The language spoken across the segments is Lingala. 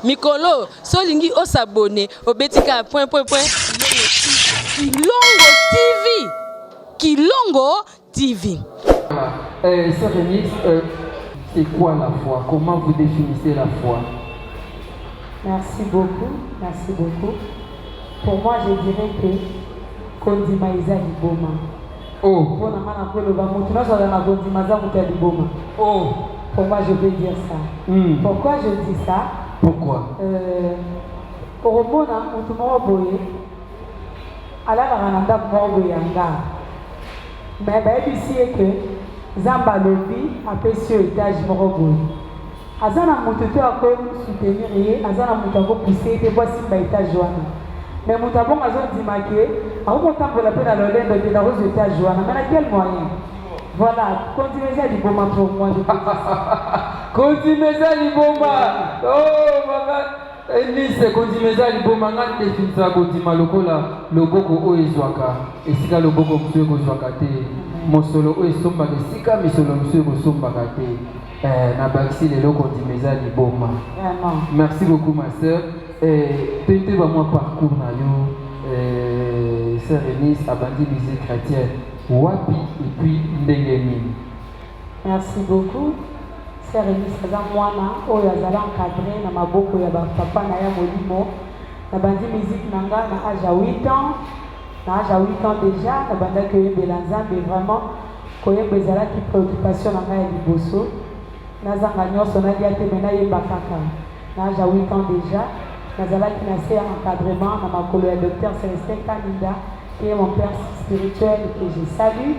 mikolo solingi o s'abonner au betika point Kilongo TV. Kilongo TV. Sœur Eunice, c'est quoi la foi? Comment vous définissez la foi? Merci beaucoup, merci beaucoup. Pour moi, je dirais que Kondima Isa Liboma. Oh. Oh. Pour moi, je vais dire ça. Pourquoi je dis ça? Pourquoi? Au Romona, on te m'a envoyé. À la Rananda, on m'a envoyé. Mais ici, que Zamba Lobi a fait sur étage Moroboy. Azana Moutoto a soutenir et Azana Moutako poussé et voici l'étage Joana. Mais Moutabo a dit marqué, à un temps pour la peine à l'Olène de la rose étage Joana. Mais à quel moyen? Voilà, continuez à Liboma pour moi. Continuez à Liboma. Oh, maman. Elise, continuez à Liboma. On a défini ça Kondima Lokola, Loboko Oezwaka. Et si le Loboko Monsieur Kozwakate, Mosolo Oesomba, Sika Misolo Monsieur Kosombakate. Nabaxi les locaux Kondima Liboma. Merci beaucoup, ma soeur. Peut-être moi parcours Sœur Eunice, Abandi musique chrétienne. Wapi et puis Ndengemi. Merci beaucoup. Sœur Eunice, Mwana, Oyazala encadré dans ma boko ya papa na ya molimo. Abandi musique nanga na âge à 8 ans. Na âge à 8 ans déjà, Abanda que Belanza, mais vraiment, Koye Bezala qui préoccupation nanga ya liboso. Nazanga nyonso na dia te mena yemba kaka. Na âge à 8 ans déjà. Nazala qui n'a fait un encadrement dans ma colo docteur Célestin Kanida, qui est mon père spirituel que je salue.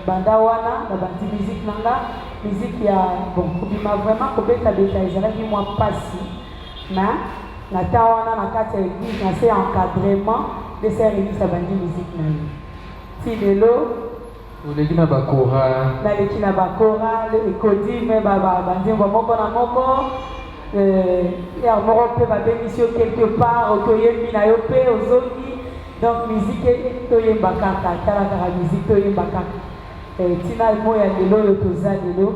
Bandawana, la bande musique nanga, musique qui a bon, m'a vraiment coupé ta détail, j'ai dit moi passé. Mais la tawana na carte église, n'a fait encadrement de ces réunions sa bande musique nanga. Fidelo. Olekina bakora. Na lekina bakora, le kodi me baba bandi moko na moko. Et on peut bénéficier quelque part au Toyé Minayope, aux Zogi. Donc, musique est Toyé Bakaka, Tarakara musique Toyé Bakaka. Tina Moya Lelo, Otoza Lelo,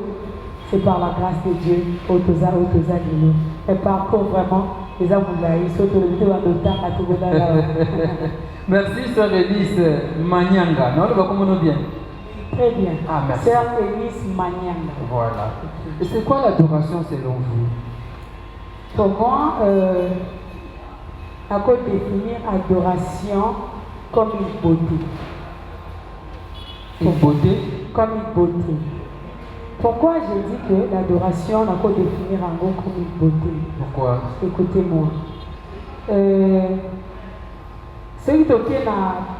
c'est par la grâce de Dieu, Otoza Lelo. Et parcours vraiment, les Amoulaïs, Otoza Lelo, Merci, Sœur Eunice Manyanga. Non, comment bien? Très bien. Ah, merci. Sœur Eunice Manyanga. Voilà. Et c'est quoi l'adoration selon vous? Pour moi, à quoi définir adoration comme une beauté. Une beauté? Comme une beauté. Pourquoi j'ai dit que l'adoration, on a quoi définir en gros comme une beauté? Pourquoi? Écoutez-moi. Celui qui a,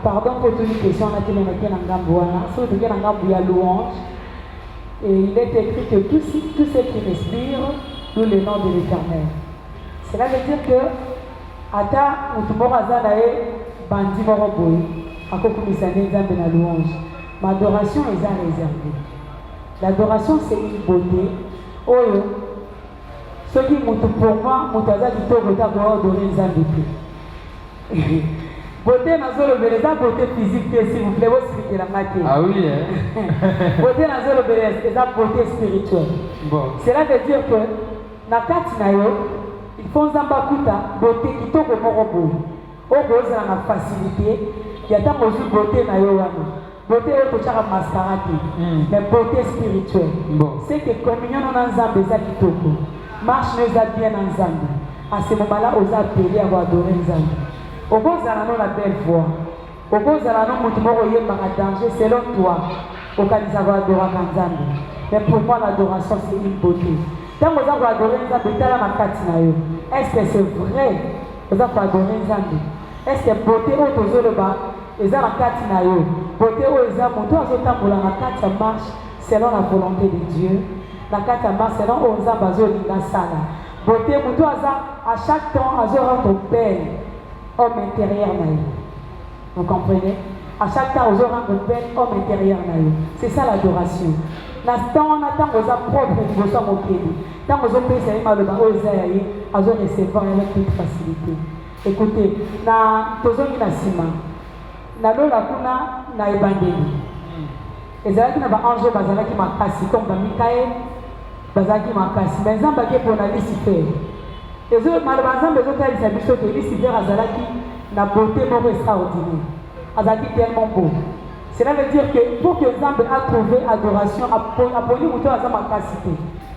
pardon pour toute une question, on a dit celui qui a louange, et il est écrit que tous ceux qui respirent nous le nom de l'Éternel. Cela veut dire que Ata Mutumborazanae Bandi Moroboy, Akokumisane Zambe na louange. Ma adoration est à réserver. L'adoration c'est une beauté. Oyo, ceux qui m'ont pour moi, Moutaza du Togo d'abord adorer Zambe. Beauté nazolo beleza, beauté physique, s'il vous plaît, vous expliquez la matière. Ah oui, hein? Beauté nazolo beleza, c'est la beauté spirituelle. Bon. Cela veut dire que Nakati Nayo, il faut Zambakuta, beauté qui tombe au morobo. Au besoin de la facilité, il y a tant de beauté Nayo. Beauté au tochara mascarade, mais beauté spirituelle. Bon. C'est que communion en Zambé, ça qui tombe. Marche nous a bien en Zambé. À ce moment-là, on a appelé à adorer Zambé. Au beau zalano la belle voix. Au beau zalano, Moutoumoro Yemba danger, selon toi. Au Kanisawa adorer Zambé. Mais pour moi, l'adoration, c'est une beauté. Quand vous avez adoré Nzambe, est-ce que c'est vrai? Vous avez adoré Nzambe. Est-ce que beauté au Tozoloba, ils ont la katina yo. Beauté au Isa, mon toit zotambola la katia marche selon la volonté de Dieu. La katia marche selon Oza Bazo Linda Sala. Beauté, mon toit à chaque temps, Azora ton père, homme intérieur naïf. Vous comprenez? À chaque temps, Azora ton père, homme intérieur naïf. C'est ça l'adoration. L'instant, on attend aux propres dévotions au pied. Tant aux autres pays, mal aux aïe, à recevoir avec toute facilité. Écoutez, na tozongi na sima, na lola kuna na ebandeli. Ezalaki na ba ange bazalaki makasi comme ba Mikaël, bazalaki makasi. Mais Nzambe pour na Lucifer. maloba nzambe ezotalisa biso ke lucifer azalaki na beauté moko extraordinaire, azalaki tellement beau. Cela veut dire que pour que nzambe a trouvé adoration aponi moto aza makasi te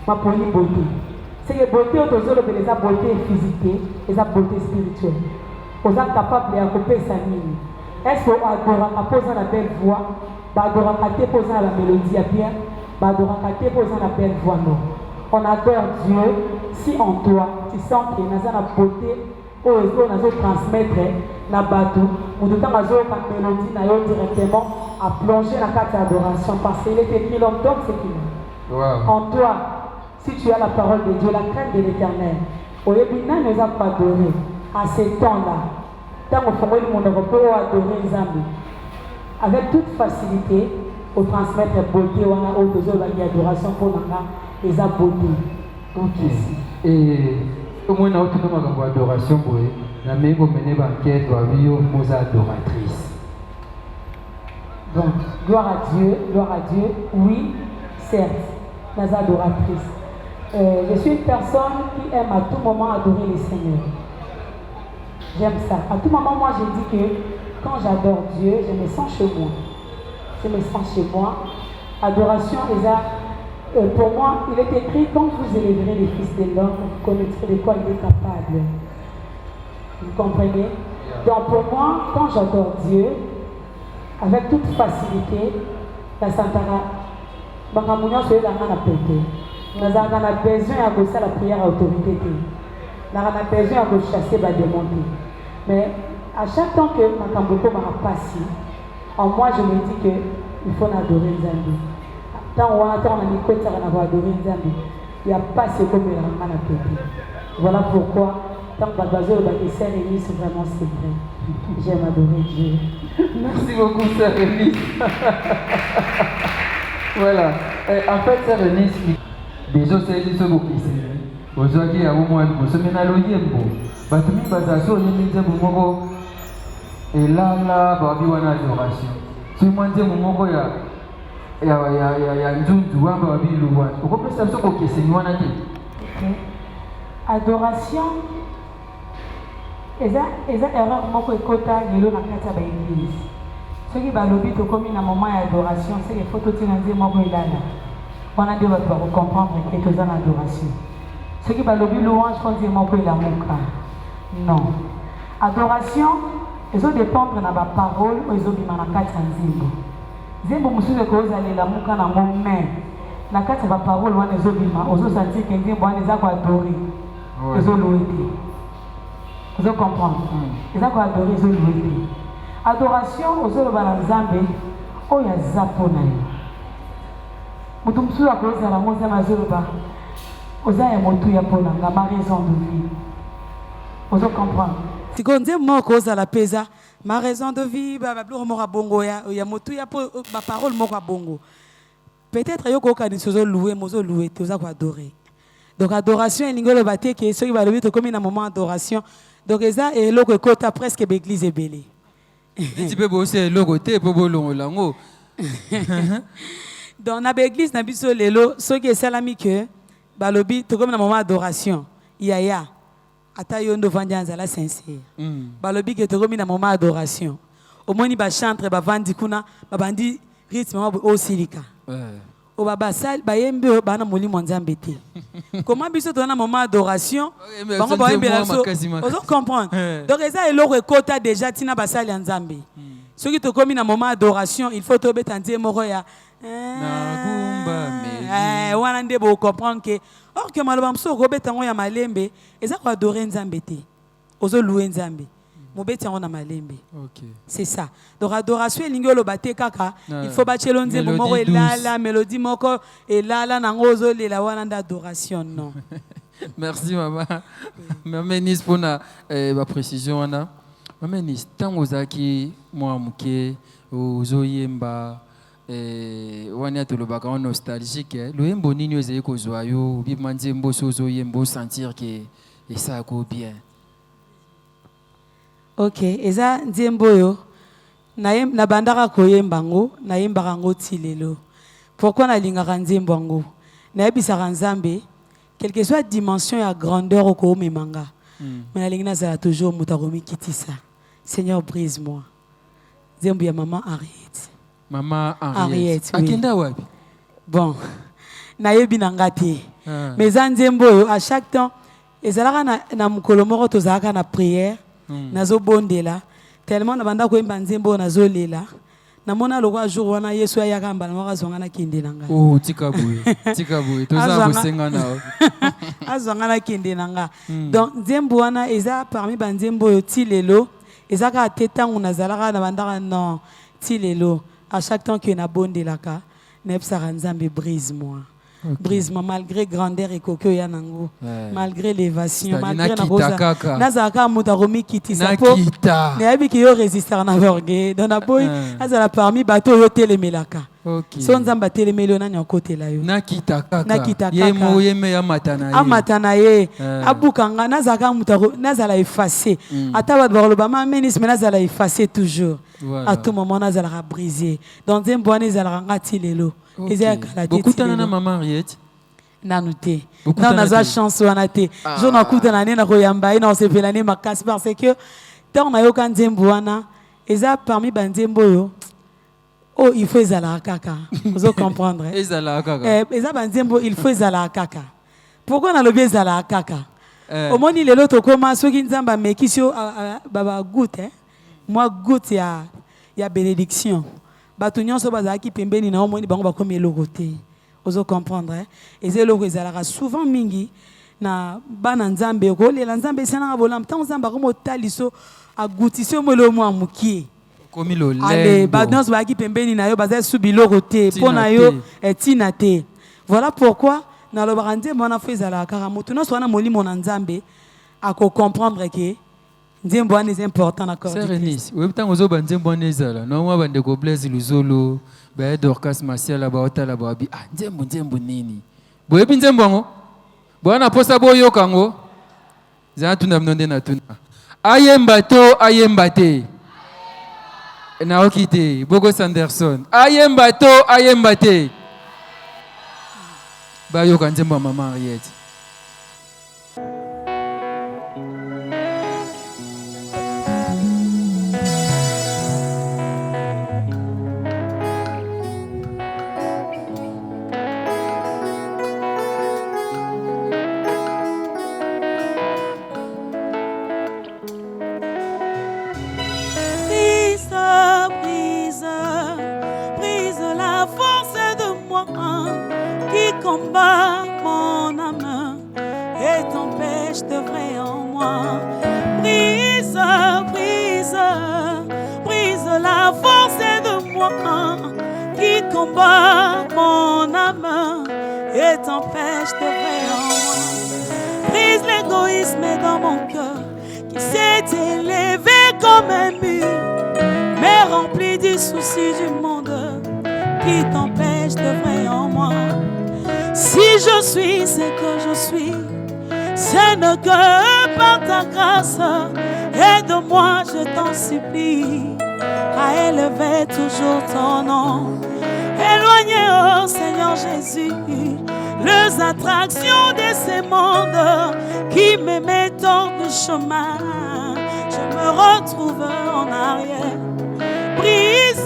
maponi beauté. C'est que beauté otozolobela eza beauté physique eza beauté spirituelle. Oza capable ya kopesa nini? Est-ce que adoraka mpo oza na belle voix, baadoraka te mpo oza na bamélodie ya bien, baadoraka te mpo oza na belle voix? Non. On adore Dieu si en toi tu sens que naza na beauté oyo nazo transmettre na bato moto ntango azoyoka mélodie na yo directement à plonger la carte d'adoration parce qu'il est écrit l'homme donc c'est qu'il est. Wow. En toi, si tu as la parole de Dieu, la crainte de l'Éternel, au Yébina ne va pas adorer à ces temps-là. Tant qu'on fait le monde peut adorer les amis avec toute facilité au transmettre beauté ou en autre adoration pour nous les beauté. Ok. Et au moins nous avons adoration pour eux. La même mener banquette ou avio nous adoratrice. Donc, gloire à Dieu, oui, certes, nous adoratrices. Je suis une personne qui aime à tout moment adorer le Seigneur. J'aime ça. À tout moment, moi, je dis que quand j'adore Dieu, je me sens chez moi. Je me sens chez moi. Adoration, pour moi, il est écrit, quand vous élèverez les fils de l'homme, vous connaîtrez de quoi il est capable. Vous comprenez? Donc, pour moi, quand j'adore Dieu, avec toute facilité, la Santara, Bakamunya soye la ngana pété. Nous avons besoin de la prière à autorité. Nous avons besoin de chasser les démons. Mais à chaque temps que Makamboko m'a passé, en moi je me dis qu'il faut adorer Nzambi. Tant on a mis adorer Nzambi, il n'y a pas ce comme la ngana pété. Voilà pourquoi, tant que Babazo et Sœur Rémi, c'est vraiment secret. J'aime adorer Dieu. Merci beaucoup, Sœur Rémi. Voilà. En fait, Sœur Rémi, déjà, c'est ce que vous dites. Aujourd'hui, il y a au moins un peu de temps. Batumi bazaso ni nzembo moko elala babi wana adoration. Si moi nzembo moko ya nzundu wamba babi luwa. Okopesa biso ko keseni wana te. Adoration eza erreur moko ekota lelo na kati ya baeglise. Soki balobi tokomi na moment ya adoration, c'est que faut totina nzembo moko elala. Wana nde bato bakocomprendre ke toza na adoration. Soki balobi louange fo nzembo moko elamuka. Non. Adoration, ils ont dépendre de la parole ou ils ont bima na kati ya nzembo. Nzembo mususu ekozala muka na ngomé. Na kati ya parole wana ils ont bima, ozo sentir que nzembo wana eza ko adorer. Ils ont loué. Ils ont comprendre. Ils ont ko adorer, ils ont loué. Adoration, ozo loba na Nzambe oya zapona yo. Mutu mususu akozala moza mazoloba. Oza ya motu ya pona nga ma raison de vie. Vous comprenez? Si on dit moko za la pesa, ma raison de vie, bablo moko bongo ya motu ya ba parole moko bongo. Peut-être yoko ka ni sozo louer, mozo louer, toza ko adorer. Donc adoration elingolo baté que ceux qui va lever to comme na moment adoration. Donc eza et loko kota presque l'église est belée. Tu peux bosser loko te po bolongo lango. Donc na l'église na biso lelo, ceux qui salami que balobi to comme na moment adoration. Ya ata yondo vandi anzala sincère. Balobi ke tokomi na moment adoration. Omoni ba chantre ba vandi kuna ba bandi rythme o silika. O baba sal ba yembe ba na molimo nzambe te. Comment biso to na moment adoration? Bango ba yembe la so. Ozo comprendre. Donc eza eloko ekota déjà tina ba sali nzambe. Soki tokomi na moment adoration, il faut to betanze moko ya na gumba wana nde bo comprendre que or que maloba mso ko betango ya malembe eza ko adorer nzambe te. Ozo louer nzambe. Mo betango na malembe. OK. C'est ça. Donc adoration lingolo baté kaka, il faut bachelo nzembo moko elala, mélodie moko elala nango ozo lela wana nda adoration non. Merci maman. Maman Nis pour la précision wana. Maman Nis tango zaki moi muke ozoyemba wana tolobaka en nostalgique loyembo nini ezali kozwa yo bima nzembo sozo yembo sentir que ça go bien. OK, eza nzembo yo na bandaka koyemba ngo nayembaka ngo tilelo. Pourquoi na lingaka nzembo ngo? Na yebisaka Nzambe quelle que soit la dimension et la grandeur au Koome Manga. Mais la ligne ça toujours Moutaromi qui dit ça. Seigneur, brise-moi. Zembia maman Harriet. Maman Harriet. Akenda wapi? Bon. Nayebi nangati. Mais Zanzembo à chaque temps ezalaka na mukolo moko tozalaka na prière nazo bondela tellement na banda ko yemba Nzembo nazo lela. Namona lokwa jour wana Yesu ayaka mbala moko azonga na kinde nanga. Oh tikabuye. Tikabuye. Toza bosenga na. Azonga na kinde nanga. Donc Nzembo wana eza parmi banzembo yo tilelo ezaka tetangu nazalaka na banda non tilelo à chaque temps que na bondelaka nepsaka Nzambe brise-moi. Okay. Brise-moi malgré grandeur et coco yanango, malgré l'évasion, malgré na rosa. Nazaka mutaromi kiti sapo. Neabi ki yo résister na vergue. Dans la boy, azala parmi bateau yo telemelaka. Okay. So Nzamba telemelo na nyokote la yo. Nakita kaka. Nakita kaka. Yemo yeme ya matana ye. Amatana ye. Abukanga nazaka mutaro nazala effacer. Ata ba lo bama menis mais nazala effacer toujours. Voilà. À tout moment nazala briser. Donc Nzembo nazala ngati lelo. Beaucoup de maman Harriet. Nanouté. Non, on a chance ou anaté. Je n'ai pas de na koyamba ina on se fait l'année makas parce que tant on a eu quand Nzembo wana, eza parmi banzembo yo. Oh, il faut ezala kaka. Vous comprendre. Ezala kaka. Eza banzembo il faut ezala kaka. Pourquoi on a le bien ezala kaka? Au moins il est l'autre comment ceux qui Nzamba mais qui sur baba goûte hein. Moi goûte ya bénédiction. Batunyon so bazaki pembeni na omoni bango bakomi eloko te. Ozo comprendre hein. Et eloko ezalaka souvent mingi na bana Nzambe ko lela Nzambe sana bolam tant Nzamba ko motaliso agutisi omolo mo amukie. Komi lo lendo. Ale badons bazaki pembeni na yo bazai subiloko te pona yo etina te. Voilà pourquoi na lo barande mona fezala kaka mutuno so na molimo na Nzambe ako comprendre que Nzembo est important d'accord. C'est Renis. Oui, tant aux autres Nzembo nezala. Non moi bande ko Blaise Luzolo, ba Dorcas Martial ba otala ba bi. Ah Nzembo nini. Boye bi Nzembo ngo. Bwana posa boyo kango. Za tuna mnonde na tuna. Ayembate. Na okite Bogo Sanderson. Ayembate. Ba yo kan Nzembo maman Harriet. Combat mon âme et t'empêche de vrai en moi. Brise la force de moi qui combat mon âme et t'empêche de vrai en moi. Brise l'égoïsme dans mon cœur qui s'est élevé comme un mur, mais rempli du souci du monde qui t'empêche de vrai en moi. Si je suis ce que je suis, ce n'est que par ta grâce. Aide-moi, je t'en supplie, à élever toujours ton nom. Éloignez, oh Seigneur Jésus, les attractions de ces mondes qui me mettent hors du chemin. Je me retrouve en arrière. Brise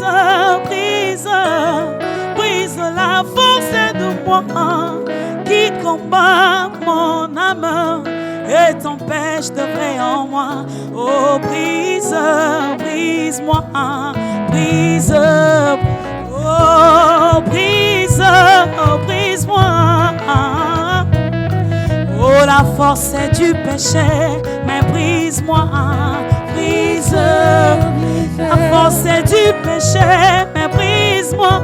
la force de moi qui combat mon âme et t'empêche de vrai en moi. Oh, brise-moi, brise-moi. Oh, la force du péché, mais brise-moi, la force du péché, mais brise-moi.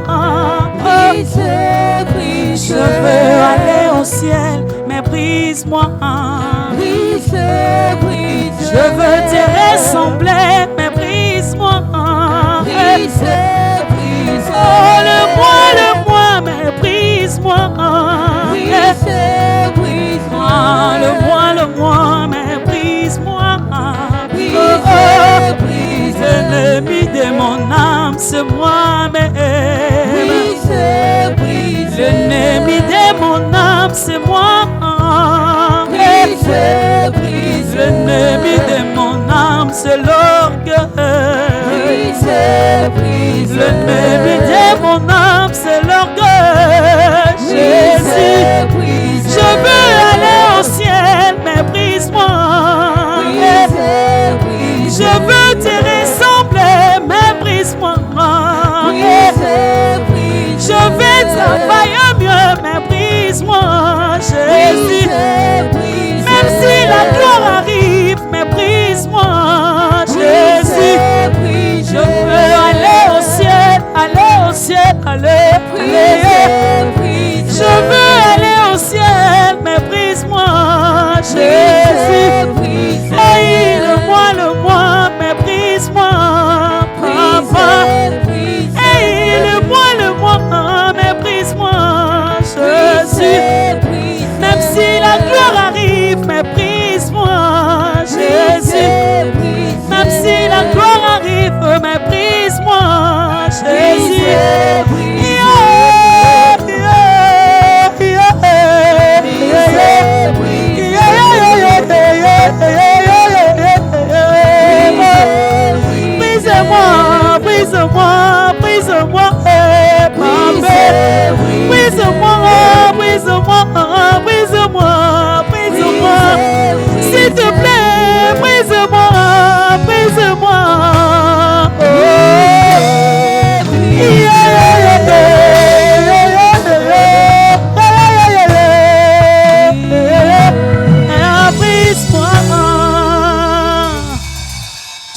Je veux aller au ciel, mais brise-moi. Je veux te ressembler, mais brise-moi. Oh, le moi, mais brise-moi. Le moi, mais brise-moi. L'ennemi de mon âme, c'est moi-même. L'ennemi de mon âme, c'est moi.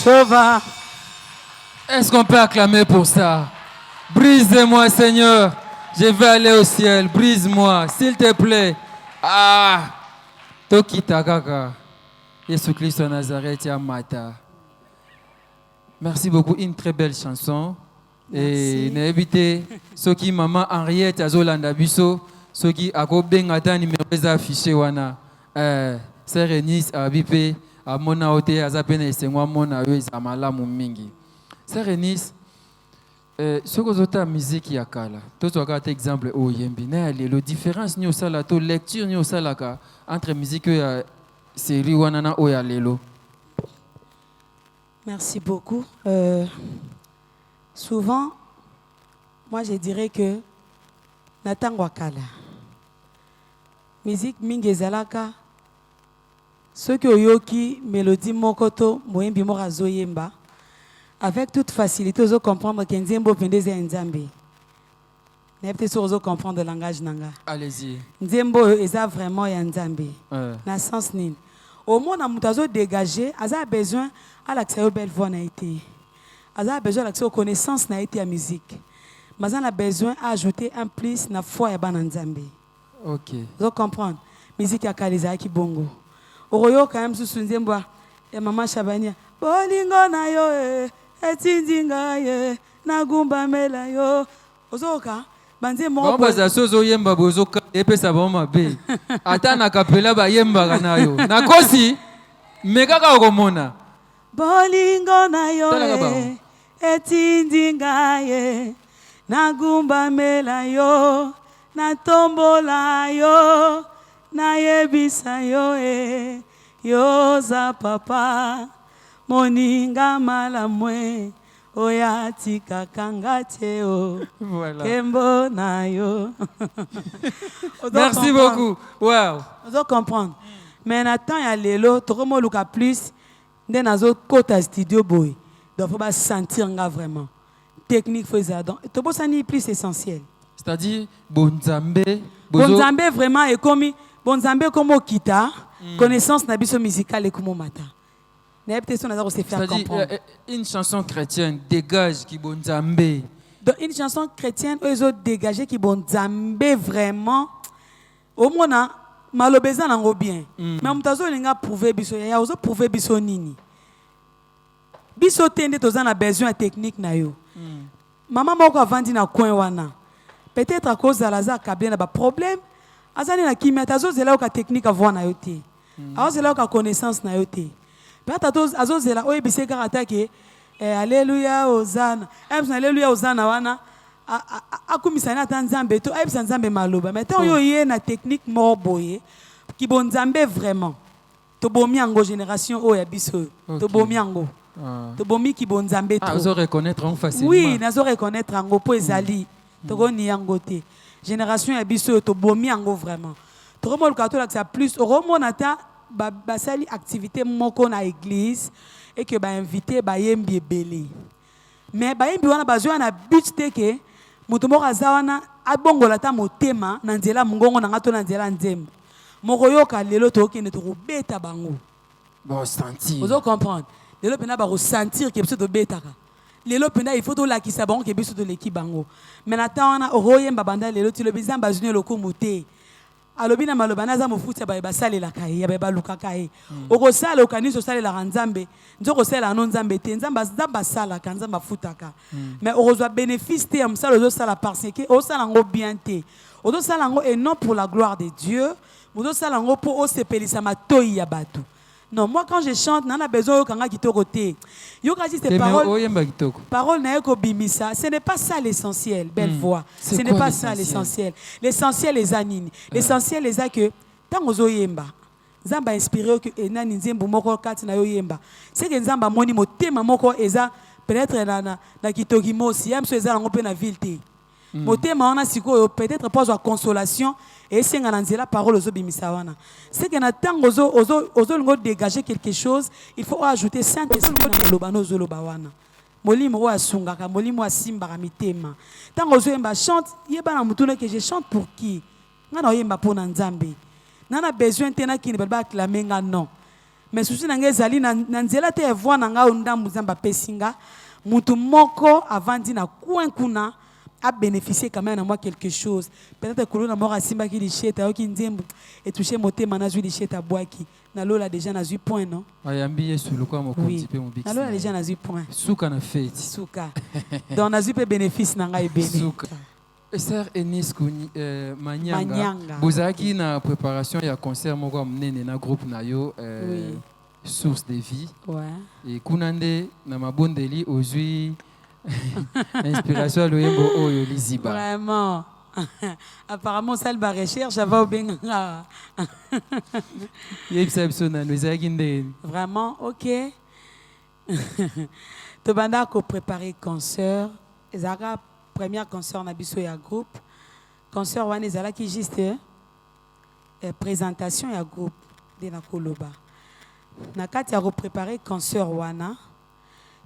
Chova. Est-ce qu'on peut acclamer pour ça? Brise-moi, Seigneur. Je vais aller au ciel. Brise-moi, s'il te plaît. Ah! Tokita kaka. Jésus-Christ de Nazareth, Yamata. Merci beaucoup. Une très belle chanson. Et n'évitez ceux qui maman Henriette Azolanda Bisso, ceux qui akoben ata numéro affiché wana. Sœur Eunice Abipe à mona ote azapena esengwa mona yo ezamala mingi. Sœur Eunice, ce que vous avez musique ya kala. Toi tu as exemple au yembi na le différence ni osala to lecture ni osala ka entre musique ya série wana na oya lelo. Merci beaucoup. Souvent, moi je dirais que Nathan Wakala, musique mingezalaka, ceux qui ont qui mélodie mokoto, moyembi morazo yemba, avec toute facilité, vous comprendre que Nzembo pendeze Nzambe. Peut-être vous comprendre le langage nanga. Allez-y. Nzembo eza vraiment ya Nzambe. Na sens nini. Au moins na mutazo dégagé, a besoin à l'accès aux belles voix na été. A besoin d'accès aux connaissances na été à musique. Mais on a besoin d'ajouter un plus na foi ya bana Nzambe. OK. Vous comprenez? Musique ya kaliza ki bongo. Oroyo quand même sous Nzembo ya mama Shabania. Bolingo na yo etindinga ye na gumba mela yo. Ozoka banze mo bon baza sozo yemba bozo epesa boma be. Ata na kapela ba yemba kana yo. Nakosi meka ka komona. Bolingo na yo etindinga ye na gumba mela yo na tombola yo na yebisa yo yo za papa moninga malamwe oya tika kangate o kembo na yo. Merci beaucoup. Wow. Vous comprendre. Mais Nathan ya lelo tokomo luka plus ndé nazo kota studio boy. Donc faut pas sentir nga vraiment. Technique faisait donc to bosani plus essentiel. C'est-à-dire Bonzambe Bonzambe vraiment est comme Bonzambe comme kita connaissance na biso musicale et comme mata. C'est-à-dire une chanson chrétienne dégage qui Bonzambe. Donc une chanson chrétienne eux autres dégager qui Bonzambe vraiment au moins malobeza nango bien. Mais mutazo linga prouver biso ya ozo prouver biso nini. Biso tende tozana besoin technique na yo. Maman moko avandi na coin wana. Peut-être à cause de la câble na ba problème. Azani na kimia tazo zela ka technique avoir na yo te. Azo zela ka connaissance na yo te. Peut-être azo zela oyebise ka attaquer alléluia Hosanna. Alléluia Hosanna wana. Akumisa na Nzambe to ayebisa Nzambe maloba. Mais tant yo yé na technique mort boye ki bon Nzambe vraiment. To bomi ango génération o ya biso. To bomi ango. To bomi ki bon Nzambe to. Vous reconnaître facilement. Oui, nazo reconnaître ango po ezali. To goni ango te. Génération ya biso to bomi ango vraiment. To romo le catholique ça plus romo nata basali activité moko na église et que ba invité ba yembi belé. Mais ba yembi wana bazwa na but te ke mutu moko azawana abongola ta motema na nzela mungongo na ngato na nzela nzembo. Moko yoka lelo to okende to beta bango. Bon sentir. Vous comprendre. Lelo pena ba ressentir que biso to betaka. Lelo pena il faut to la ki sa bango ke biso to leki bango. Mais na ta wana oroyemba banda lelo ti lo bizamba zunye loko moté. Alobi na maloba na za mofuta ba basale la kai ya ba luka kai. Oko sala okaniso sale la nzambe. Nzoko sala no nzambe te nzamba zamba sala ka nzamba futaka. Mais orozwa bénéfice te am sala zo sala parce que o sala ngo bien te. Ozo sala ngo et non pour la gloire de Dieu. Ozo sala ngo pour o sepelisa matoi ya batu. Non, moi quand je chante, nana besoin yo kanga kitoko te. Yo kasi ces paroles na ko bimisa, ce n'est pas ça l'essentiel, belle voix. Ce n'est pas ça l'essentiel. L'essentiel les anini. L'essentiel les a que tant ozo yemba. Nzamba inspiré que enani nzembo moko kati na yo yemba. C'est que nzamba moni motema moko eza peut-être na kitoki mosi, yam so eza ngo pe na ville te. Motema wana siko peut-être pas de consolation et c'est la parole aux obimisawana. C'est que tant ozo dégager quelque chose, il faut ajouter Saint-Esprit dans lobano zolobawana. Molimo wa sungaka, molimo wa simbara mitema. Tant ozo yemba chante, yeba na mutuna que je chante pour qui? Ngana yemba pour Nzambe. Nana besoin tena ki ne ba acclamer nga non. mais susu na ngai ezali na nzela te evoi na ngai ndambu nzambe apesi nga mutu moko avandi na coin kuna a bénéficié quand même à moi quelque chose. Peut-être que l'on a simba qui lichette, qui nzembo et touché moté manazui lichette à boaki. Nalo la déjà n'a eu point non. Ayambi sur le quoi mon petit mon bix. Nalo la déjà n'a eu point. Souka na fait. Souka. Donc n'a eu peu bénéfice n'a eu béni. Souka. Sœur Enis Manyanga. Vous avez na préparation et à concert moko amnene na groupe na yo source de vie. Ouais. Et kunande na mabondeli ozui inspiration à l'Oyembo Oyo Liziba. Vraiment. Apparemment, ça va recherche, j'avais au Benga. Vraiment, ok. Tu vas préparer concert. Ezara première concert na biso ya groupe. Concert wana ezala qui juste présentation ya groupe de na Koloba. Na kati ya préparer concert wana.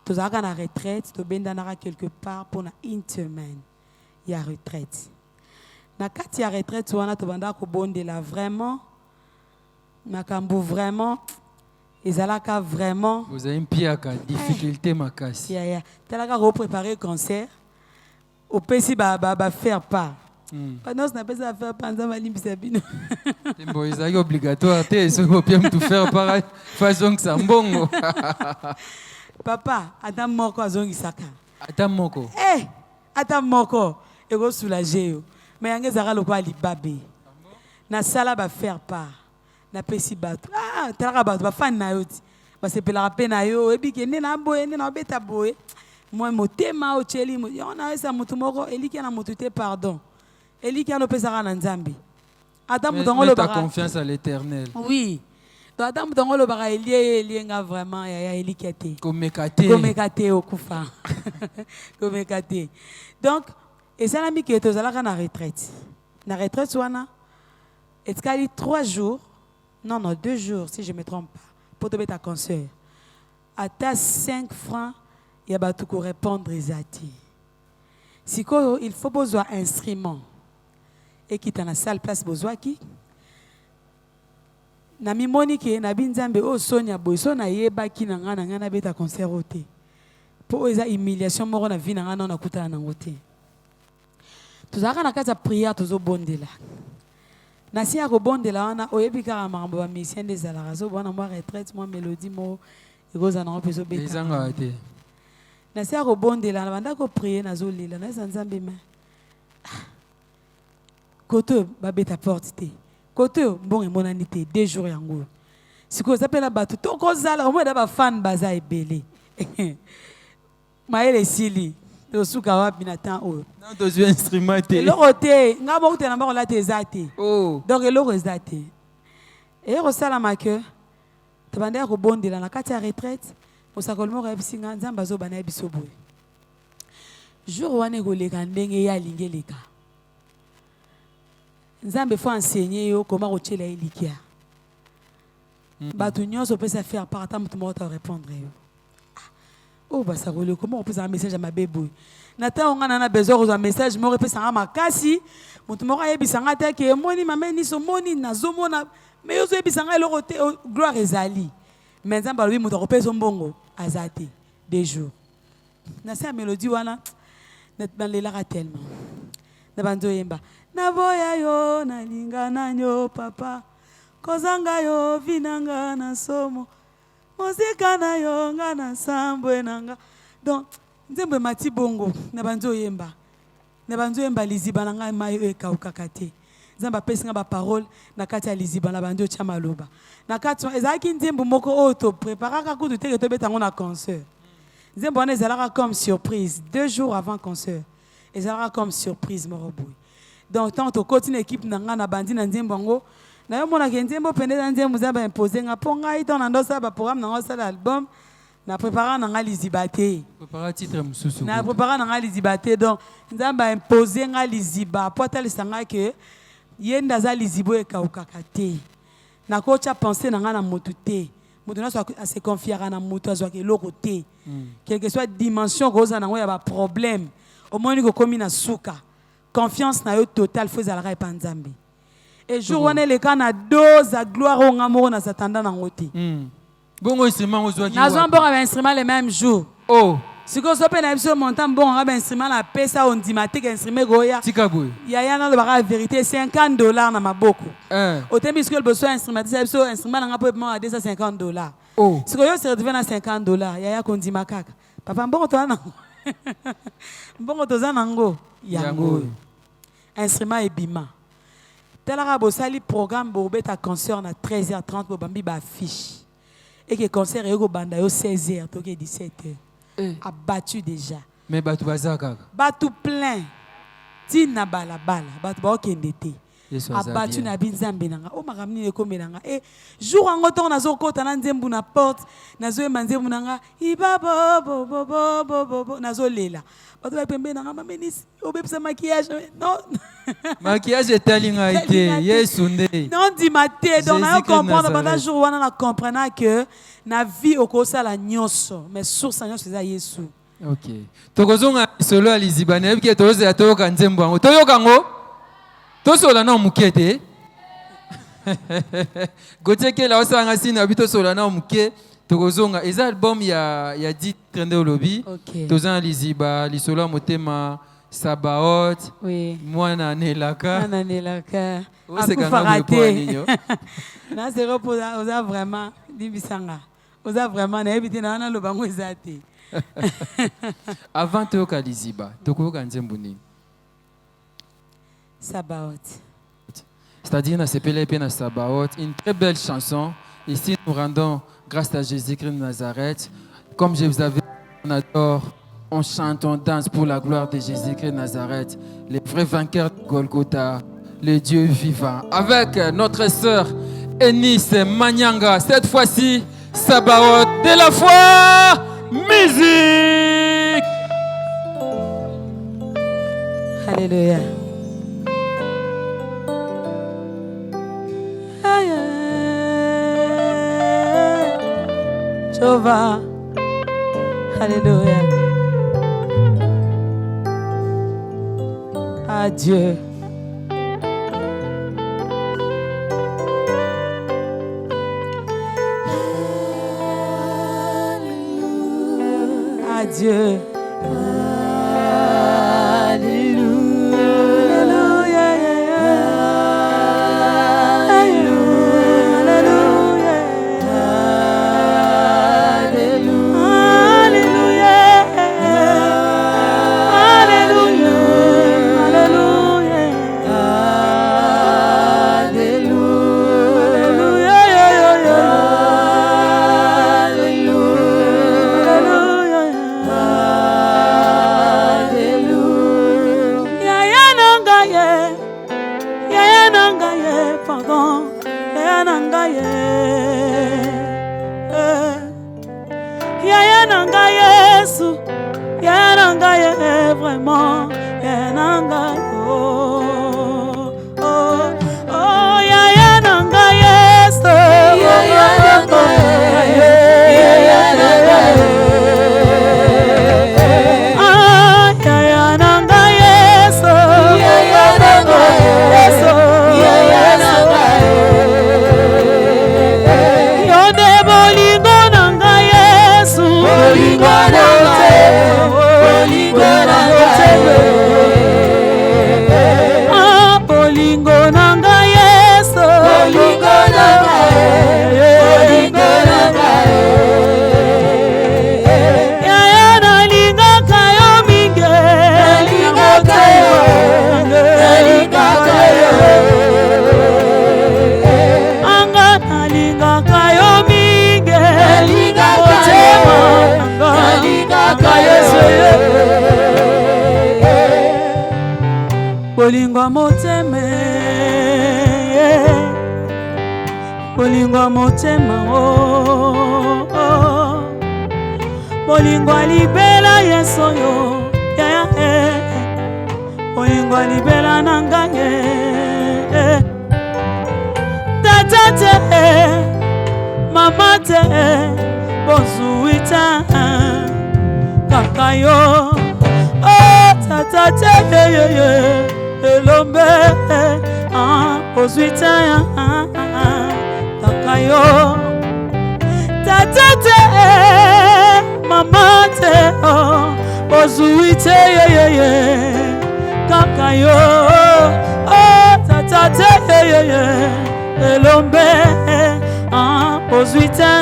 Tu as la retraite, tu as quelque part pour une semaine. Il y a retraite. Na kati ya retraite, tu as bonde là vraiment. Makambu vraiment. Ezalaka vraiment. Vous avez une pire difficulté ma casse. Ya. Tu as préparé concert. Au PC ba faire pas. Non, ça n'a pas à faire pas dans ma limbisabino. Bon, c'est obligatoire. Tu sais, on peut tout faire par façon que ça bon. Papa, Adam Moko azongisaka. Adam Moko. Adam Moko, ego soulager yo. Mais yange zara lokwa libabe. Na sala ba faire part. Na pesi bato. Talaka bato ba fan na yo ti. Ba sepela pe na yo ebi ke ne na boye ne na beta boye. Moi motema o cheli mo. On a esa mutu moko eliki na mutu te pardon. Eliki ano pesa na Nzambi. Adam mutongo lo ba. Ta confiance à l'Éternel. Oui. Adam mutongo lo ba elie nga vraiment ya elikete. Komekate okufa. Komekate. Donc et ça l'ami que tozalaka na retraite. Na retraite wana etkali 3 jours. Non 2 jours si je me trompe pas. Pour te mettre à concert. À ta 5 francs, il y a tout pour répondre ezati. Si il faut besoin instrument et qui dans la salle place besoin qui na mimoni ke na binzambe o sonya boiso na yeba ki na ngana na beta concert ote po eza humiliation moko na vie na ngana na kutana na ngote tuzaka na kata prière tuzo bondela na si ya ko bondela wana oyebi ka makambo ba mission des alarazo bona moi retraite moi mélodie mo egoza na opeso beta ezanga te na si ya ko bondela na banda ko prier na zo lila na nzambe ma koto ba beta porte te côté bon et mon anité 2 jours yango si ko s'appelle la batu to ko zala au moins da fan baza ebele maele sili to suka wapi na temps o non to zo instrument te le côté nga bo te na ba la te zate oh donc le rezate et rosala ma que to bande ko bondela na kati ya retraite o sakolmo ka bisinga nzamba zo bana biso boy jour wane ko leka ndenge ya lingeleka Nzambe faut enseigner yo comment retirer la elikia. Batu nyonso pesa faire par temps mutu moko répondre yo. Oh ba ça role comment on peut un message à ma bébé. Nata on a besoin de un message mo repesa nga makasi mutu moko yebisanga te ke moni mameni so moni na zomona mais yo yebisanga le côté gloire ezali. Mais Nzambe lui mutu repesa mbongo azate 2 jours. Na sa mélodie wana net ban le la tellement. Na banzo yemba na boya yo na lingana nyo papa kozanga yo vinanga na somo muzika na yo nga na sambwe nanga donc nzembe mati bongo na banzo yemba liziba nanga mayo ekauka kate nzamba pesinga ba parole na kati ya liziba na banzo tia maloba na kati ezaki nzembo moko auto préparaka kutu te to betango na concert nzembo wana ezalaka comme surprise 2 jours avant concert ezalaka comme surprise moroboy. Donc tant que continue équipe nanga na bandi na nzembango na yo mona ke nzembo pende na nzembo zaba imposer nga ponga ito na ndosa ba programme na ngosala album na préparer na nga lizibate préparer titre mususu na préparer na nga lizibate donc nzamba imposer nga liziba pota lisanga ke yenda za lizibo e kaukaka te na ko cha penser na nga na motu te motu na so a se confier na motu azwa ke loko te quelle que soit dimension ko za na ngo ya ba problème au moins ko komi na suka confiance na yo total faut zalaka pa Nzambe et jour wana le kana dose à gloire on amour na satanda na ngoti Bon instrument ozwaki. Nazwa bon instrument le même jour. Oh. Si vous avez un montant bon instrument la paix ça on dit maté instrument goya. Tikaboy. Ya na la vérité $50 na maboko. Au temps que le besoin instrument instrument na ngapo à $250. Oh. Si vous avez à $50 ya qu'on dit makaka. Papa bon toi na. Bon to za nango. Yango. Instrument ebima. Telara bosali programme bo beta concert na 13h30 pour bambi ba affiche. Et que concert est au banda yo 16h to ke 17h. Abattu déjà. Mais batu bazaka. Batu plein. Tina bala batu ba okende te. Abattu na binzambe nanga. O makamni ne komelanga. Et jour en retour na zo kota na nzembu na porte na zo emanzembu nanga. Iba bo na zo lela. Batu ba pembe nanga mamenis obepsa maquillage. Non. Maquillage est talinga été. Yesu nde. Non di maté donc na comprendre pendant jour wana na comprendre que na vie okosa la nyonso mais source nyonso za Yesu. OK. Tokozonga solo aliziba na ebike tozo ya toyoka nzembo yango. Toyoka ngo. Tosola na mukete. Goteke la osanga sina bito sola na muke. Tokozonga eza album ya 10 trende olobi. Tozana liziba lisolo motema Sabaoth. Oui. Mwana nelaka. Mwana nelaka. Akufa raté. Na se reposa oza vraiment dibisanga. Oza vraiment na ebité na lo bango ezate. Avant toyoka liziba, tokoyoka nzembo nini? Sabaoth. C'est-à-dire na sepele pe na Sabaoth, une très belle chanson. Ici nous rendons grâce à Jésus-Christ de Nazareth. Comme je vous avais dit, on adore, on chante, on danse pour la gloire de Jésus-Christ de Nazareth, le vrai vainqueur de Golgotha, le Dieu vivant. Avec notre sœur Eunice Manyanga, cette fois-ci, Sabaoth de la foi, musique. Alléluia. Jehovah. Alléluia. Adieu. Adieu. Bolingwa motema, bolingwa motema, bolingwa libela yeso yo, bolingwa libela nangaye, tata te, mama te, bonzuita, kakayo, oh tata te, elombe ozuita kakayo tata te mama te ozwi te ye kaka yo tata te ye elombe ozwi te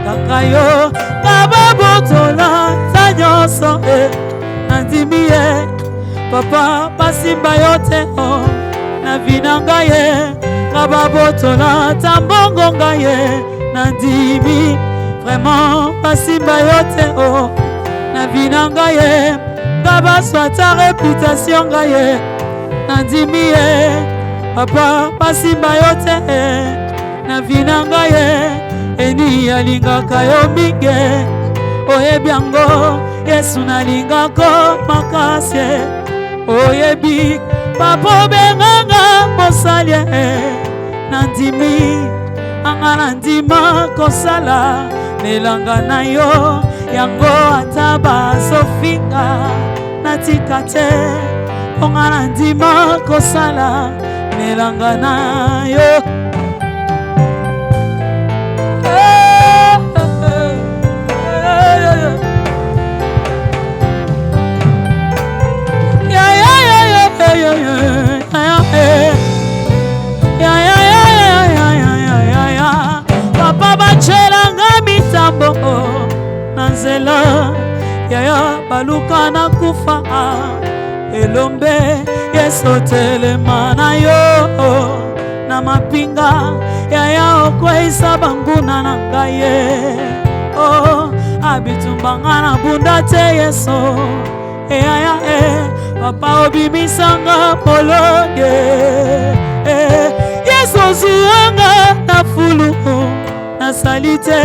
kaka yo kababotola ta nyonso nandimi ye papa basimba yo te na vina ngai ye kababotola ta mbongo ngai ye nandimi vraiment basimba yo te na vina ngai ye kabaswa ta réputation ngai ye nandimi ye papa basimba yo te na vina ngai ye eni alingaka yo mingi oyebi yango Yesu nalingako makasi oyebi papa benganga mosalie nandimi anga nandima kosala melanga na yo yango ata bazofinga natika te onga nandima kosala melanga na yo papa bachelanga mitambo na nzela yaya baluka na kufa elombe Yesu telema na yo na mapinga yaya okweisa banguna na ngai abitumbanga na bunda te Yesu yaya papa obimisanga polonge Yesu zuanga na fulu na salite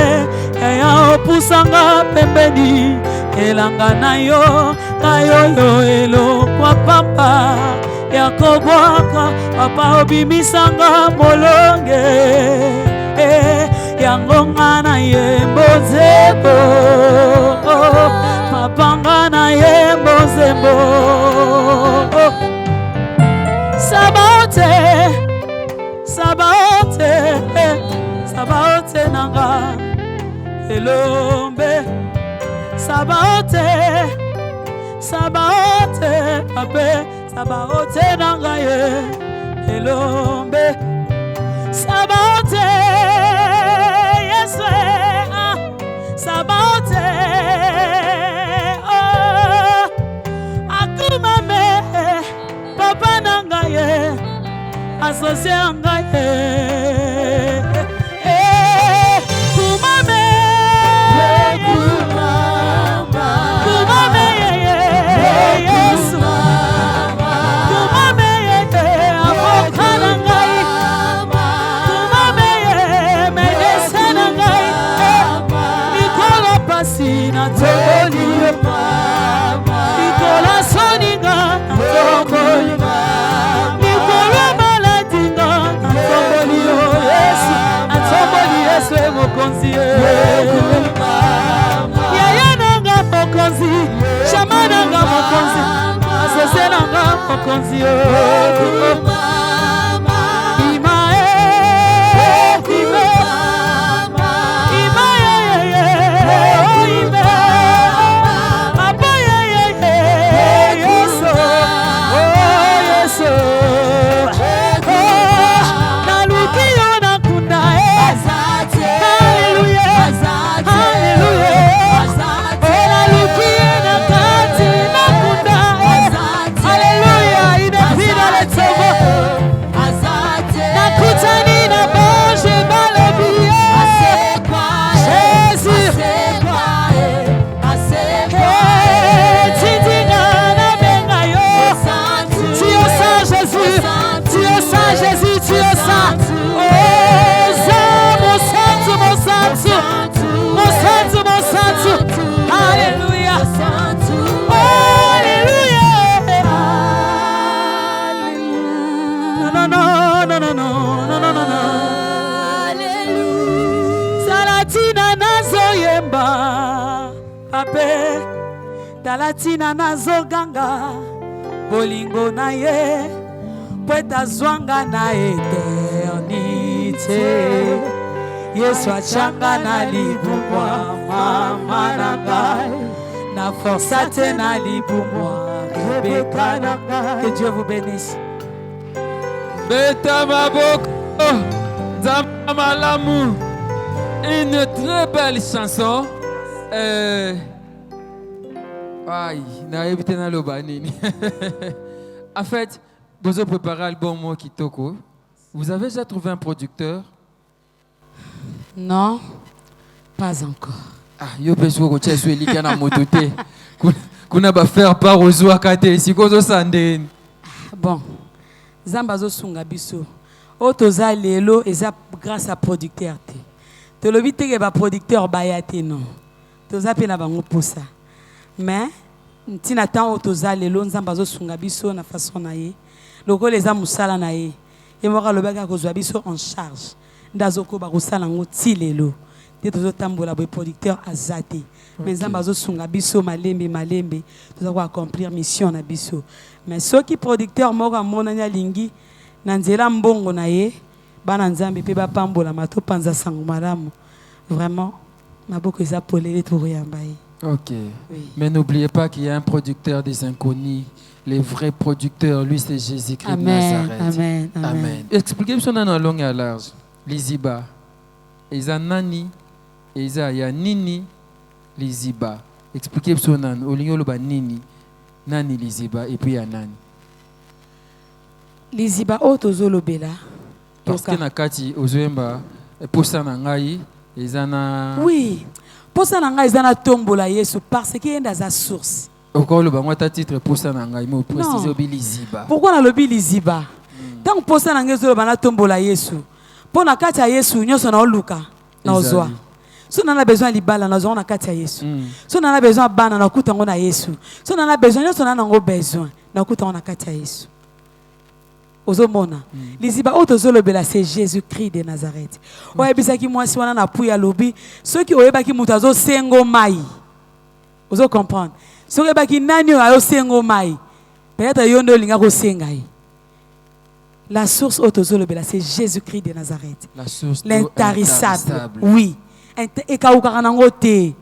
yaya opusanga pembeni elanga na yo kayoyo elo kwa pamba ya kobwaka papa obimisanga molonge yango nga na yembo nzembo mapanga na yembo nzembo sabaote sabaote sabaote nanga elombe sabaote sabaote ape sabaote nanga ye elombe sabaote Yesu sabaote akumame papa nanga ye associé nanga ye Talatina nazoganga bolingo na ye pweta zwanga na eternité Yesu achanga na libumwa mama na ngai na força te na libumwa Rebecca na ngai. Que Dieu vous bénisse. Beta maboko Nzamba malamu. Une très belle chanson. Aïe, n'a évité na lobanini. En fait, vous avez préparé l'album Kitoko. Vous avez déjà trouvé un producteur? Non, pas encore. Ah, yo peso ko tcheso elika na motote. Kuna ba faire part aux wakate sikozo sandeni. Bon, Zamba zo sunga biso. O toza lelo eza grâce à producteur te. To lobi te ke ba producteur bayate non. Toza pe na bango posa. Mais ntina tan o toza lelo Nzamba zo sunga biso na façon na ye. Loko les musala na ye. Ye moka lobaka ko zwa biso en charge. Ndazoko ba kosala ngo ti lelo. Te tozo tambola bo producteur azate. Mais Nzamba zo sunga biso malembe toza ko accomplir mission na biso. Mais ceux qui producteur moka monanya lingi na nzela mbongo na ye bana Nzambe pe ba pambola mato panza sango malamu. Vraiment maboko eza polele to yamba ye. Ok. Oui. Mais n'oubliez pas qu'il y a un producteur des inconnus. Les vrais producteurs, lui c'est Jésus-Christ de Nazareth. Amen. Amen. Expliquez-moi ça dans long et large. Liziba. Eza nani. Eza ya nini. Liziba. Expliquez-moi ça nan. Olingo loba nini. Nani Liziba et puis ya nani. Liziba o tozolo bela. Parce que na kati ozoemba posa na ngai eza na. Oui. Posa na ngai eza na tombola Yesu parce que yenda za source. Encore le bango ta titre posa na ngai mais préciser obi Liziba. Pourquoi na lobi Liziba? Tant posa na ngai zolo bana tombola Yesu. Po na kati ya Yesu nyonso na oluka na ozwa. So na besoin libala na ozwa na kati ya Yesu. So na besoin bana na kuta ngo na Yesu. So na besoin nyonso na ngo besoin na kuta ngo na kati ya Yesu. Ozomona. Liziba o tozolo bela c'est Jésus-Christ de Nazareth. Oye bisaki mwasi wana na puya lobi ceux qui oyebaki mutu azo sengo mai. Ozo comprendre. Ceux qui oyebaki nani ayo sengo mai. Peut-être yondo linga ko sengai. La source o tozolo bela c'est Jésus-Christ de Nazareth. La source l'intarissable. Oui. Et kaukaka nango te.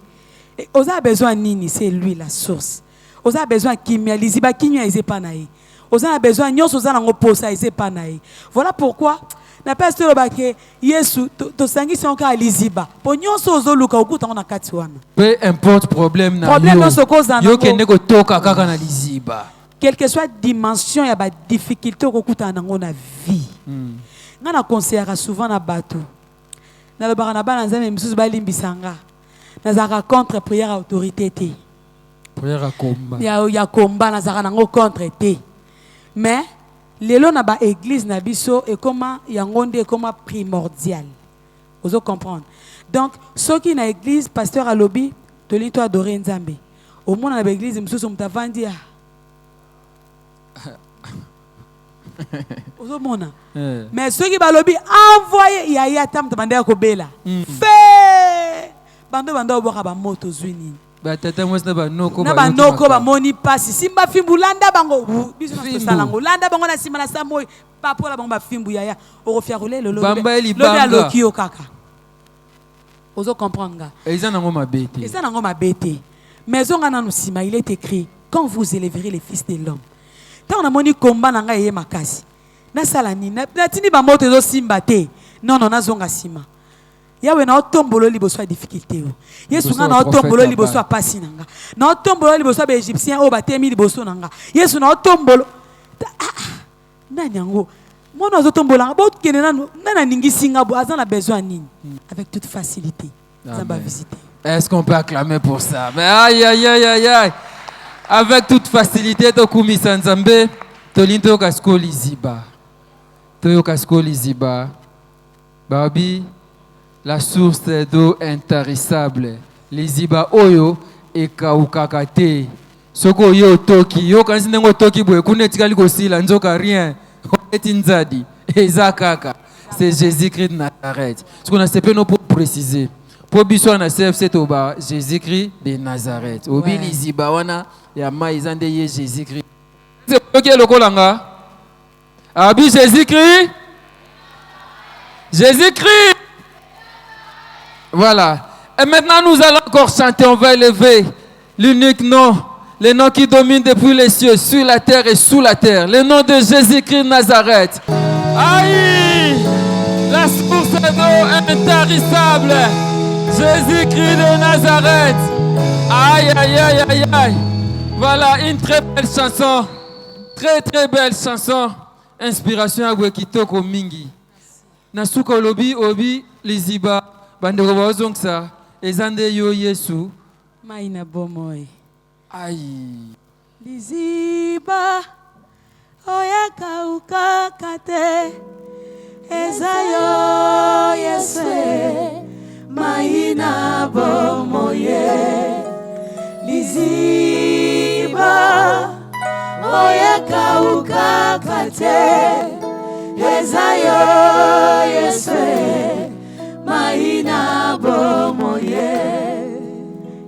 Oza besoin nini, c'est lui la source. Oza besoin kimia Liziba kimia ezepa na ye. Oza besoin nyonso oza nango posa ezepa na ye. Voilà pourquoi na pasteur lobake Yesu to sangisi onka Liziba. Po nyonso ozoluka okuta na kati wana. Peu importe problème na yo. Problème nyonso koza yo kende ko toka kaka na Liziba. Quelle que soit dimension ya ba difficulté okuta nango na vie. Nga na conseillera souvent na bateau. Na lobaka na bana Nzambe misusu balimbisanga. Nazaka contre prière autorité te. Prière à combat. Ya combat nazaka nango contre te. Mais lelo na ba église na biso et comment yango nde comment primordial. Vous comprendre. Donc ceux qui na église pasteur alobi toli to adorer Nzambe. Au moins na ba église misusu mutavandi ya. Ozomona. Mais ceux qui balobi envoyer yaya tam tamandea ko bela. Fait bando boka ba moto zwini. Ba tata mwesna ba noko ba noko ba moni pasi simba fimbu landa bango biso na salango landa bango na simba na samoy papola bango ba fimbu yaya o fia rouler le bamba libanga lo lokio kaka. Ozo comprendre. Eza nango mabete. Eza nango mabete. Mais on a nous sima il est écrit quand vous élèverez les fils de l'homme. Tant on a moni combat na ngai ye makasi. Na salani na tini ba moto zo simba te. Non na zonga sima. Yawe na otombolo liboso ya difficulté o. Yesu na otombolo liboso apasi nanga. Na otombolo liboso ba égyptien o batemi liboso nanga. Yesu na otombolo nani yango. Mona otombola ba kene na ningi singa bo azana besoin nini avec toute facilité. Ça va visiter. Est-ce qu'on peut acclamer pour ça? Mais aïe aïe aïe aïe aïe. Avec toute facilité to kumisa Nzambe tolinto kasko Liziba. Toyo kasko Liziba. Babi la source d'eau intarissable. Liziba oyo ekaukaka te. Soko yo toki yo kanisi nengo toki boye kunetikali kosila nzoka rien. Etinzadi ezakaka. C'est Jésus-Christ de Nazareth. Ce qu'on a c'est peu non pour préciser. Pour biso na CFC toba Jésus-Christ de Nazareth. Obi Liziba wana ya maizande ye Jésus-Christ. C'est OK lokolanga. Abi Jésus-Christ. Jésus-Christ. Voilà. Et maintenant, nous allons encore chanter. On va élever l'unique nom. Le nom qui domine depuis les cieux, sur la terre et sous la terre. Le nom de Jésus-Christ de Nazareth. Aïe! La source d'eau intarissable. Jésus-Christ de Nazareth. Aïe, aïe, aïe, aïe, aïe. Voilà une très belle chanson. Très, très belle chanson. Inspiration à Wekitoko Mingi. Nasuka Olobi, Obi, Liziba, Bandeko Bazongsa, Ezande Yo Yesu. Maina bomoy. Aïe. Liziba, oyaka ukakate, ezayo yese, maina bomoye. Liziba, oyaka ukakate, ezayo yese, maina bomoye.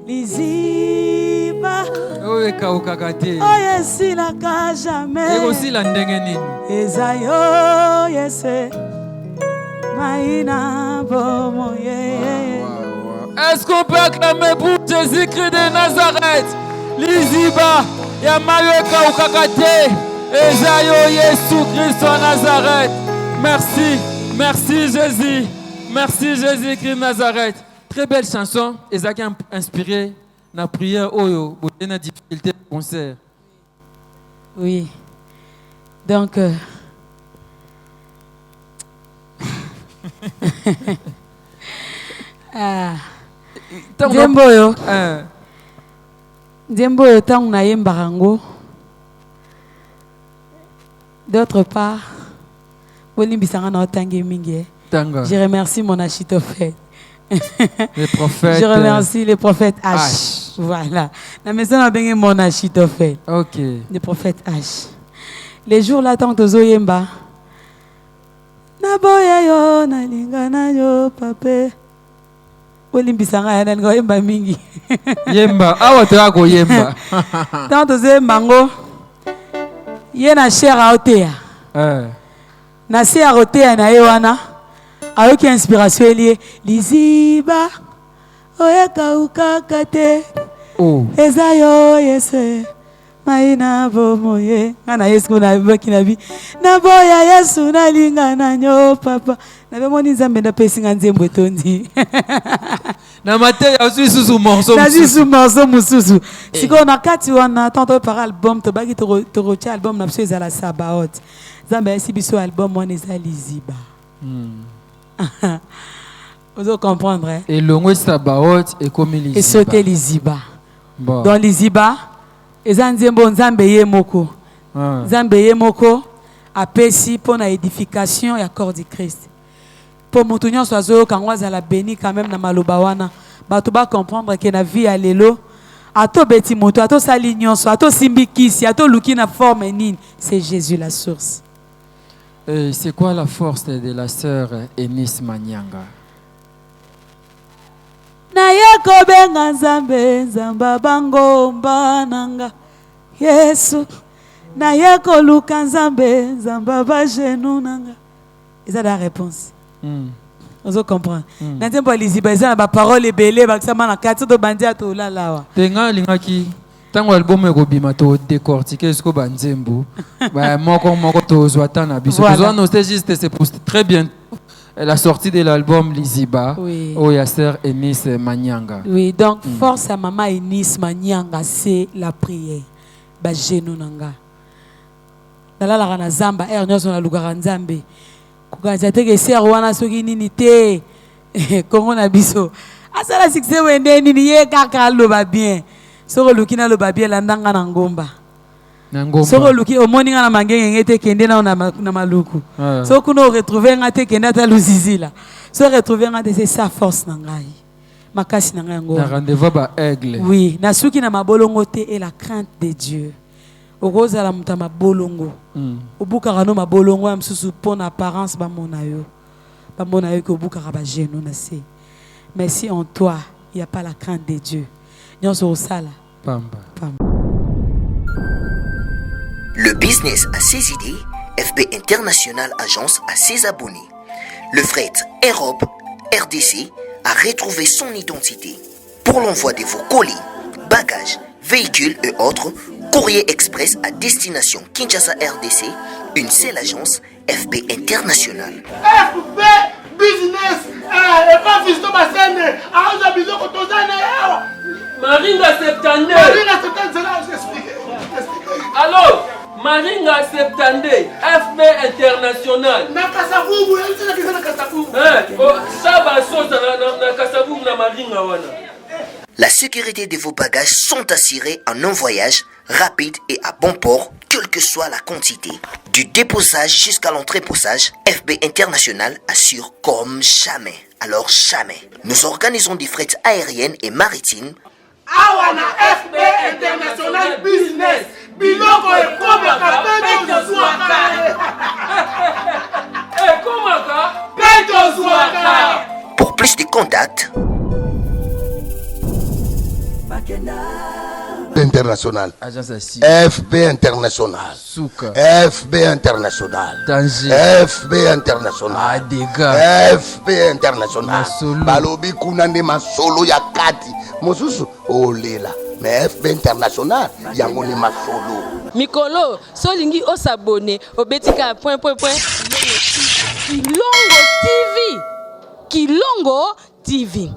Liziba, Oyeka ukakate. oyesilaka jamais. Ego sila ndenge nini? Ezayo yese, maina bomoye. Est-ce qu'on peut acclamer pour Jésus-Christ de Nazareth? Liziba, Yamayeka ukakate. Ezayo Yesu Christ en Nazareth. Merci, merci Jésus. Merci Jésus-Christ de Nazareth. Très belle chanson. Ezaki inspiré na prière oyo bote na difficulté de concert. Oui. Donc, Nzembo oyo. Nzembo oyo tangu nayembaka yango. D'autre part, bolimbisanga na otangi mingi. Je remercie mon Achitophèle. Les prophètes. Je remercie les prophètes H. Voilà. La maison a bien mon Achitophèle. Ok. Les prophètes H. Les jours là, tant que Zoyemba. Naboya yo, nalingana yo, pape. Olimbisanga ya nalingana yemba mingi. Yemba. Awa te ako yemba. Tant que Zoyemba ngo. Yena cher a otea. Na se a otea na yewana. Ayoki inspiration elie liziba oyeka ukakate ezayo yese maina bomoye ngana yesu na baki na bi na boya yesu na linga na nyo papa na bemoni nzambe na pesinga nzembo etondi na mate ya susu morceau na susu morceau mususu siko na kati wana tanto par album to baki to rocha album na biso ezala sabaot nzambe esi biso album wana eza liziba. Vous comprendre. Et l'ongwe sabaot et comme Liziba. Et sauter Liziba. Bon. Dans Liziba, ezanzembo nzambe ye moko. Nzambe ye moko apesi pour na édification ya corps du Christ. Pour mutunyo soazo kangwaza la béni quand même na maloba wana. Bato ba comprendre que na vie ya lelo ato beti moto ato sali nyonso ato simbikisi ato luki na forme nini, c'est Jésus la source. C'est quoi la force de la sœur Eunice Manyanga? Nayeko benga nzambe nzamba bango mbananga Yesu nayeko luka nzambe nzamba ba genou nanga. Eza la réponse. Vous comprenez? Nzembo Liziba eza na ba parole belé bakisama na kati to bandia to lalawa. Tenga lingaki tango album ekobima to décortiquer ce ko banzembo ba moko to zwata na biso besoin nostalgiste c'est pour très bien la sortie de l'album Liziba au ya sœur Eunice Manyanga. Oui, donc force à maman Eunice Manyanga c'est la prière ba genou nanga dalala kana zamba nyoso na lugara nzambe kukaza teke sœur wana soki nini te kongo na biso asala succès wende nini ye kaka loba bien. Soko lukina lo babie landanga na ngomba. Na ngomba. Soko luki omoni nga na mangenge ngete kende na na maluku. Soko no retrouver ngate kende ta luzizila. So retrouver ngate c'est sa force na ngai. Makasi na ngai ngo. Na rendez-vous ba aigle. Oui, na suki na mabolongo te et la crainte de Dieu. Okoza la mutama bolongo. Obuka kano mabolongo ya msusu pona apparence ba mona yo. Ba mona yo ko buka ba genou na se. Mais si en toi, il n'y a pas la crainte de Dieu. Le business a ses idées, FB International Agence a ses abonnés. Le fret Europe, RDC, à retrouver son identité. Pour l'envoi de vos colis, bagages, véhicules et autres, Courrier Express à destination Kinshasa RDC, une seule agence, FB International. FB Business, et pas Fisto Bassene, Aouza Bizoko Tozane. Maringa 72. Maringa 72, j'explique. Alors, Maringa 72, FB International. Nakasavubu, c'est ça Nakasavubu. Ça va sauter na Kasavubu na Maringa wana. La sécurité de vos bagages sont assurées en un voyage rapide et à bon port, quelle que soit la quantité. Du déposage jusqu'à l'entreposage, FB International assure comme jamais. Alors jamais. Nous organisons des frettes aériennes et maritimes. Awana FB International Business. Biloko et Komaka Peto Zouaka. Komaka Peto Zouaka. Pour plus de contacts, International. FB International. Souka. FB International. Danger. FB International. Dégâts. FB International. Masolo. Balobi kunande masolo ya kati. Mosusu olela. Mais FB International yango ni masolo. Mikolo, solingi osabone, obetika point. Kilongo TV. Kilongo TV.